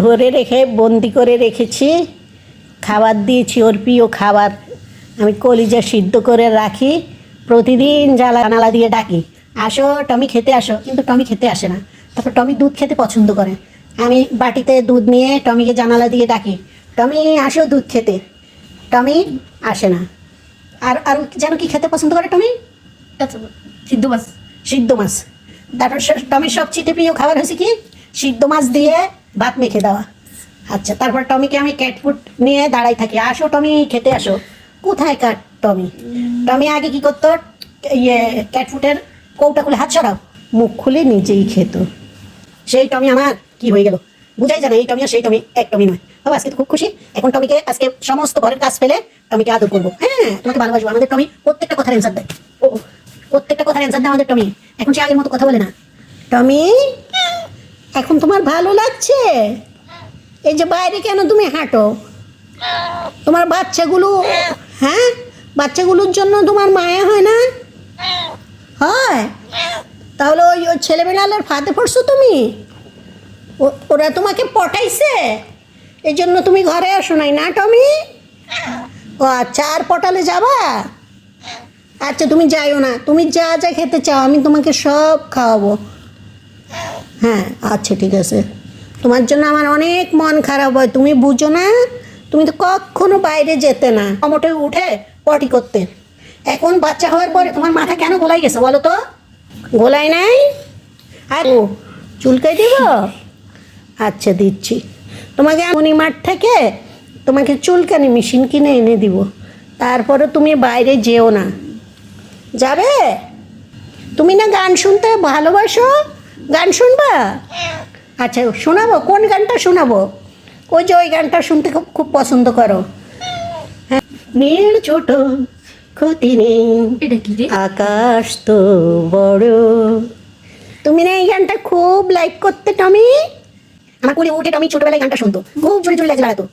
ধরে রেখে বন্দি করে রেখেছি, খাবার দিয়েছি, ওর প্রিয় খাবার। আমি কলিজা সিদ্ধ করে রাখি, প্রতিদিন জানালা দিয়ে ডাকি, আসো টমি খেতে আসো, কিন্তু টমি খেতে আসে না। তারপর টমি দুধ খেতে পছন্দ করে, আমি বাটিতে দুধ নিয়ে টমিকে জানালা দিয়ে ডাকি, টমি আসো দুধ খেতে, টমি আসে না। আর আর যেন কি খেতে পছন্দ করে টমি? সিদ্ধ মাছ। সিদ্ধ মাছ। তারপর টমির সবচেয়ে প্রিয় খাবার হয়েছে কি? সিদ্ধ মাছ দিয়ে ভাত মেখে দেওয়া। আচ্ছা, তারপর টমিকে আমি ক্যাট ফুড নিয়ে দাঁড়াই থাকি, আসো টমি খেতে আসো। কোথায় কাট টমি? টমি আগে কি করতো, ক্যাট ফুডের কৌটা খুলে হাত সরাও, মুখ খুলে নিজেই খেত। সেই টমি আমার কি হয়ে গেল বুঝাই যায় না, এই টমি আর সেই টমি এক টমি নয়। বাবা আজকে তো খুব খুশি, এখন টমিকে আজকে সমস্ত ঘরের কাজ ফেলে টমিকে আদর করবো। হ্যাঁ, তোমাকে ভালোবাসবো। আমাদের টমি প্রত্যেকটা কথার অ্যান্সার দেয়, ও প্রত্যেকটা কথার অ্যান্সার দেয় আমাদের টমি। এখন সে আগের মতো কথা বলে না। টমি, এখন তোমার ভালো লাগছে? এই যে বাইরে কেন তুমি হাঁটো? তোমার বাচ্চাগুলো, হ্যাঁ, বাচ্চাগুলোর জন্য তোমার মায়া হয় না? হয়। তাহলে ওই ওই ছেলেবেলার ফাঁদে পড়ছো তুমি? ওরা তোমাকে পটাইছে, এই জন্য তুমি ঘরে আসো নাই না টমি? ও আচ্ছা, আর পটালে যাবা? আচ্ছা তুমি যাইও না, তুমি যা যা খেতে চাও আমি তোমাকে সব খাওয়াবো। হ্যাঁ আচ্ছা ঠিক আছে। তোমার জন্য আমার অনেক মন খারাপ হয়, তুমি বুঝো না? তুমি তো কখনো বাইরে যেতে না, মোটে উঠে পটি করতে। এখন বাচ্চা হওয়ার পরে তোমার মাথা কেন গোলাই গেছে বলো তো? গোলাই নাই? আর ও চুলকাই দিব? আচ্ছা দিচ্ছি তোমাকে। মণিমাঠ থেকে তোমাকে চুলকানি মেশিন কিনে এনে দিব, তারপরে তুমি বাইরে যেও না। যাবে? তুমি না গান শুনতে ভালোবাসো, গান শুনবা? আচ্ছা শোনাবো, কোন গানটা শোনাবো? ওই যে ওই গানটা শুনতে খুব খুব পছন্দ করো। হ্যাঁ, নীল ছোট ক্ষতি নেই, এটা কি রে? আকাশ তো বড়। তুমি না এই গানটা খুব লাইক করতে টমি? আমার কোলে উঠে টমি ছোটবেলায় গানটা শুনতো, খুব জোরে জোরে লাগতো।